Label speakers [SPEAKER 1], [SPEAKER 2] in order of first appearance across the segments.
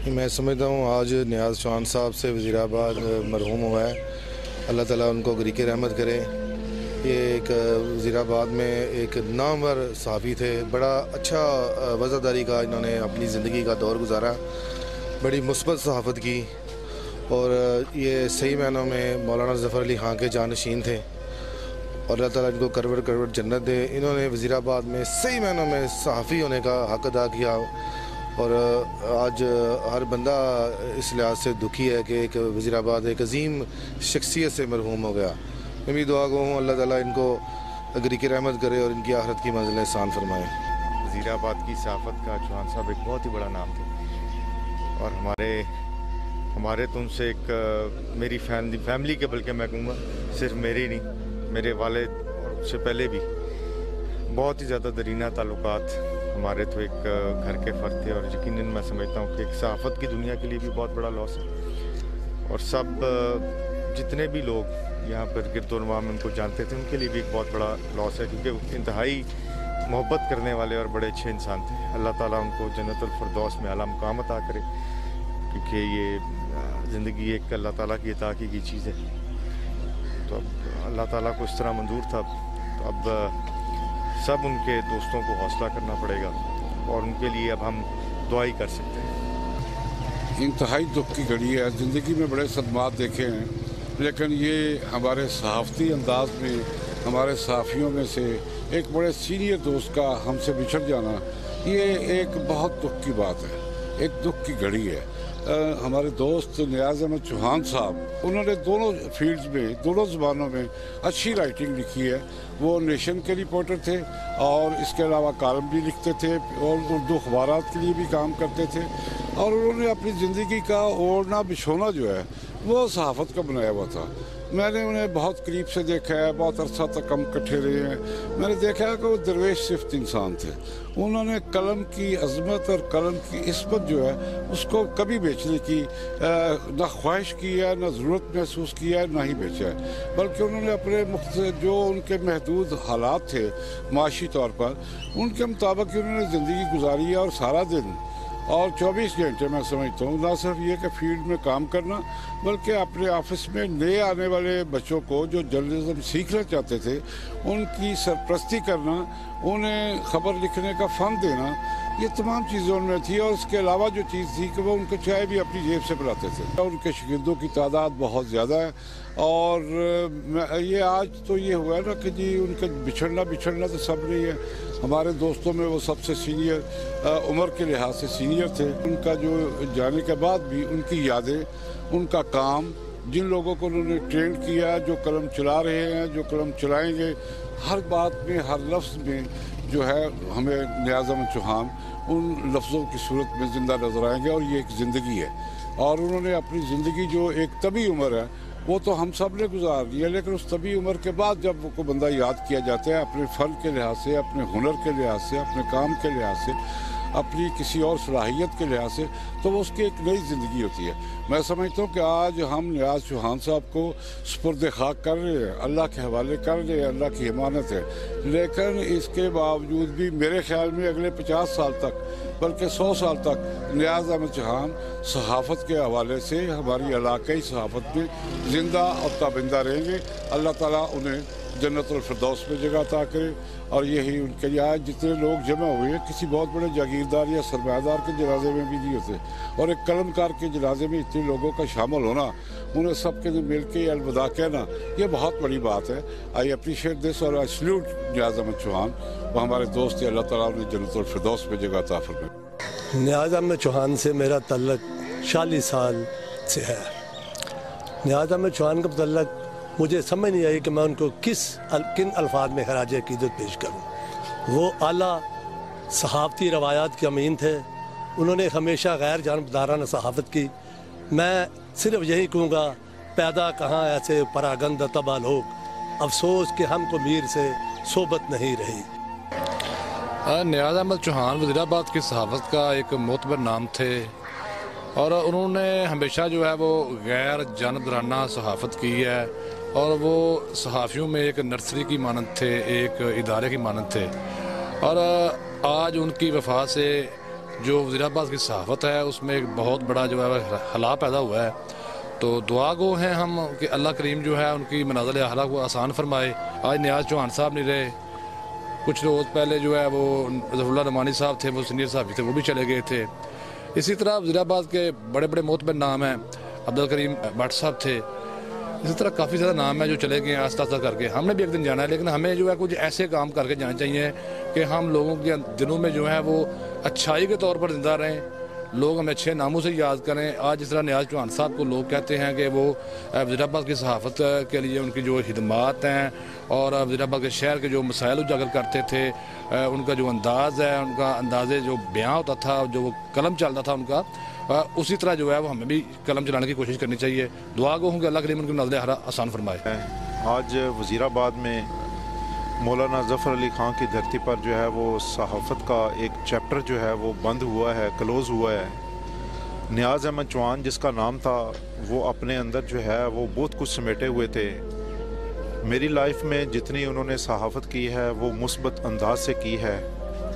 [SPEAKER 1] मैं समझता हूँ आज नियाज़ चौहान साहब से वज़ीराबाद मरहूम हुआ है। अल्लाह ताला उनको गरीक़ रहमत करे। ये एक वज़ीराबाद में एक नामवर सहाफ़ी थे। बड़ा अच्छा वज़ादारी का इन्होंने अपनी ज़िंदगी का दौर गुजारा, बड़ी मुस्बत सहाफ़त की और ये सही मायनों में मौलाना ज़फ़र अली ख़ान के जानशीन थे और अल्लाह ताला इनको करवट करवट जन्नत दे। इन्होंने वज़ीराबाद में सही मायनों में सहाफ़ी होने का हक़ अदा किया और आज हर बंदा इस लिहाज से दुखी है कि एक वज़ीराबाद एक अजीम शख्सियत से मरहूम हो गया। मैं भी दुआ गो हूँ अल्लाह ताला इनको गरीक़ रहमत करे और इनकी आखिरत की मंजिलें आसान फरमाए।
[SPEAKER 2] वज़ीराबाद की सहाफ़त का चौहान साहब एक बहुत ही बड़ा नाम थे और हमारे तो उनसे एक मेरी फैमिली के, बल्कि मैं कहूँगा सिर्फ मेरी नहीं, मेरे वालिद और उससे पहले भी बहुत ही ज़्यादा दरीना ताल्लुकात हमारे तो एक घर के फ़र्द थे और यकीनन मैं समझता हूँ कि एक सहाफ़त की दुनिया के लिए भी बहुत बड़ा लॉस है और सब जितने भी लोग यहाँ पर गिरदोनवा में उनको जानते थे उनके लिए भी एक बहुत बड़ा लॉस है, क्योंकि इंतहाई मोहब्बत करने वाले और बड़े अच्छे इंसान थे। अल्लाह ताला उनको जन्नतुल फिरदौस में आला मुकाम अता करे, क्योंकि ये ज़िंदगी एक अल्लाह ताला की अता की चीज़ है। तो अब अल्लाह ताला को इस तरह मंजूर था, तो अब सब उनके दोस्तों को हौसला करना पड़ेगा और उनके लिए अब हम दुआ ही कर सकते हैं।
[SPEAKER 3] इंतहाई दुख की घड़ी है। ज़िंदगी में बड़े सदमात देखे हैं, लेकिन ये हमारे सहाफ़ती अंदाज में हमारे सहाफ़ियों में से एक बड़े सीनियर दोस्त का हमसे बिछड़ जाना, ये एक बहुत दुख की बात है, एक दुख की घड़ी है। हमारे दोस्त नियाज़ अहमद चौहान साहब, उन्होंने दोनों फील्ड्स में, दोनों ज़बानों में अच्छी राइटिंग लिखी है। वो नेशन के रिपोर्टर थे और इसके अलावा कॉलम भी लिखते थे और उर्दू अखबारात के लिए भी काम करते थे और उन्होंने अपनी ज़िंदगी का ओढ़ना बिछोना जो है वो सहाफ़त का बनाया हुआ था। मैंने उन्हें बहुत करीब से देखा है, बहुत अरसा तक हम इकट्ठे रहे हैं। मैंने देखा है कि वो दरवेश सिफ्त इंसान थे। उन्होंने कलम की अज़मत और कलम की इस्मत जो है उसको कभी बेचने की ना ख्वाहिश की है, ना ज़रूरत महसूस की है, ना ही बेचा है, बल्कि उन्होंने अपने जो उनके महदूद हालात थे माशी तौर पर, उनके मुताबिक उन्होंने ज़िंदगी गुजारी है और सारा दिन और 24 घंटे मैं समझता हूँ ना सिर्फ ये कि फील्ड में काम करना, बल्कि अपने ऑफिस में नए आने वाले बच्चों को जो जर्नलिज्म सीखना चाहते थे उनकी सरपरस्ती करना, उन्हें ख़बर लिखने का फ़न देना, ये तमाम चीज़ें उनमें थी। और इसके अलावा जो चीज़ थी कि वो उनको चाय भी अपनी जेब से पिलाते थे। उनके शागिर्दों की तादाद बहुत ज़्यादा है और ये आज तो ये हुआ है ना कि जी उनका बिछड़ना तो सब नहीं है। हमारे दोस्तों में वो सबसे सीनियर उम्र के लिहाज से सीनियर थे। उनका जो जाने के बाद भी उनकी यादें, उनका काम, जिन लोगों को उन्होंने ट्रेन किया, जो कलम चला रहे हैं, जो कलम चलाएंगे, हर बात में, हर लफ्ज़ में जो है हमें नियाज़ अहमद चौहान उन लफ्ज़ों की सूरत में ज़िंदा नज़र आएंगे और ये एक ज़िंदगी है। और उन्होंने अपनी ज़िंदगी जो एक तभी उम्र है वो तो हम सब ने गुजार दिया, लेकिन उस तभी उम्र के बाद जब वो को बंदा याद किया जाता है अपने फ़न के लिहाज से, अपने हुनर के लिहाज से, अपने काम के लिहाज से, अपनी किसी और सलाहियत के लिहाज से, तो वो उसकी एक नई ज़िंदगी होती है। मैं समझता हूँ कि आज हम नियाज़ चौहान साहब को सुपुर्द खाक कर रहे हैं, अल्लाह के हवाले कर रहे हैं, अल्लाह की हिमानत है, लेकिन इसके बावजूद भी मेरे ख्याल में अगले 50 साल तक, बल्कि 100 साल तक नियाज़ अहमद चौहान सहाफ़त के हवाले से हमारी इलाक़ाई सहाफ़त में ज़िंदा और ताबिंदा रहेंगे। अल्लाह ताला उन्हें जन्नतुल फिरदौस में जगह अता करे। और यही उनके लिए आज जितने लोग जमा हुए हैं किसी बहुत बड़े जागीरदार या सरमायादार के जनाजे में भी नहीं होते, और एक कलमकार के जनाजे में इतने लोगों का शामिल होना, उन्हें सब के मिल के अलविदा कहना, ये बहुत बड़ी बात है। आई अप्रीशिएट दिस और आई सल्यूट नियाज़ अहमद चौहान। वो हमारे दोस्त अल्लाह ताला उन्हें जन्नतुल फिरदौस में जगह अता फरमाए।
[SPEAKER 4] नियाज़ अहमद चौहान से मेरा तल्लक 40 साल से है। नियाज़ अहमद चौहान का तल्लक मुझे समझ नहीं आई कि मैं उनको किन अल्फाज में खराज अक़ीदत पेश करूँ। वो आला सहाफ़ती रवायात के अमीन थे, उन्होंने हमेशा गैर जानबदाराना सहाफ़त की। मैं सिर्फ यही कहूँगा, पैदा कहाँ ऐसे परागंद तबा लोग, अफसोस कि हमको मीर से सोबत नहीं रही।
[SPEAKER 5] नियाज़ अहमद चौहान वज़ीराबाद की सहाफ़त का एक मोतबर नाम थे और उन्होंने हमेशा जो है वो गैर जानबदाराना सहाफ़त की है और वो सहाफ़ियों में एक नर्सरी की मानंद थे, एक इदारे की मानंद थे। और आज उनकी वफ़ात से जो वज़ीराबाद की सहाफ़त है उसमें एक बहुत बड़ा जो है हला पैदा हुआ है। तो दुआ गो हैं हम कि अल्लाह करीम जो है उनकी मनाज़िल आला को आसान फरमाए। आज नियाज़ चौहान साहब नहीं रहे, कुछ रोज़ पहले जो है वो ज़फ़रुल्लाह रमानी साहब थे, वो सीनियर साहब थे, वो भी चले गए थे। इसी तरह वज़ीराबाद के बड़े बड़े मोतबर नाम हैं, अब्दुल करीम भट्ट साहब थे। इसी तरह काफ़ी ज़्यादा नाम है जो चले गए आस्ता आस्ता करके। हमने भी एक दिन जाना है, लेकिन हमें जो है कुछ ऐसे काम करके जाना चाहिए कि हम लोगों के दिलों में जो है वो अच्छाई के तौर पर ज़िंदा रहें, लोग हमें अच्छे नामों से याद करें। आज जिस तरह नियाज़ चौहान साहब को लोग कहते हैं कि वो वज़ीराबाद की सहाफ़त के लिए उनकी जो खिदमात हैं और वज़ीराबाद के शहर के जो मसाइल उजागर करते थे, उनका जो अंदाज़ है, उनका अंदाज़े जो बयां होता था, जो वो कलम चलता था उनका, उसी तरह जो है वो हमें भी कलम चलाने की कोशिश करनी चाहिए। दुआ गो हूँ कि अल्लाह करीम उनकी मनाज़िल आसान फरमाए।
[SPEAKER 6] आज वज़ीराबाद में मौलाना ज़फ़र अली ख़ान की धरती पर जो है वो सहाफ़त का एक चैप्टर जो है वो बंद हुआ है, क्लोज़ हुआ है। नियाज़ अहमद चौहान जिसका नाम था, वो अपने अंदर जो है वो बहुत कुछ समेटे हुए थे। मेरी लाइफ में जितनी उन्होंने सहाफ़त की है वो मुस्बत अंदाज से की है।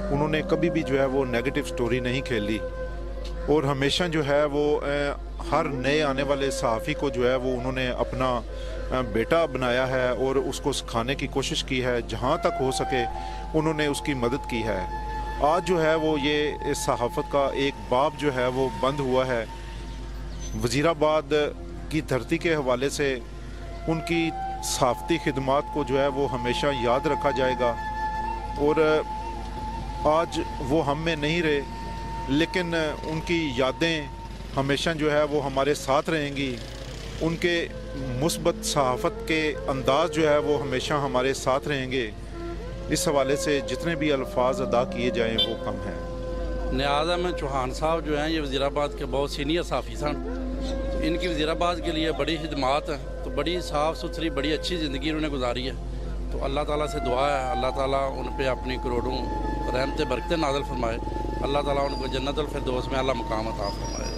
[SPEAKER 6] उन्होंने कभी भी जो है वो नेगेटिव स्टोरी नहीं खेली और हमेशा जो है वो हर नए आने वाले सहाफ़ी को जो है वो उन्होंने अपना बेटा बनाया है और उसको सिखाने की कोशिश की है। जहाँ तक हो सके उन्होंने उसकी मदद की है। आज जो है वो ये सहाफ़त का एक बाब जो है वो बंद हुआ है। वज़ीराबाद की धरती के हवाले से उनकी सहाफ़ती खिदमात को जो है वो हमेशा याद रखा जाएगा। और आज वो हम में नहीं रहे, लेकिन उनकी यादें हमेशा जो है वो हमारे साथ रहेंगी। उनके मुस्बत सहाफ़त के अंदाज़ जो है वो हमेशा हमारे साथ रहेंगे। इस हवाले से जितने भी अल्फाज अदा किए जाएं वो कम हैं।
[SPEAKER 7] नियाज़ अहमद चौहान साहब जो हैं ये वज़ीराबाद के बहुत सीनियर सहाफ़ी सन। इनकी वज़ीराबाद के लिए बड़ी खिदमात हैं, तो बड़ी साफ़ सुथरी बड़ी अच्छी ज़िंदगी उन्होंने गुजारी है। तो अल्लाह ताला से दुआ है अल्लाह ताला उन पे अपनी करोड़ों रहमतें बरकतें नाज़िल फरमाए। अल्लाह ताला उनको जन्नतुल फिरदौस में अल्लाह मकाम अता फरमाए।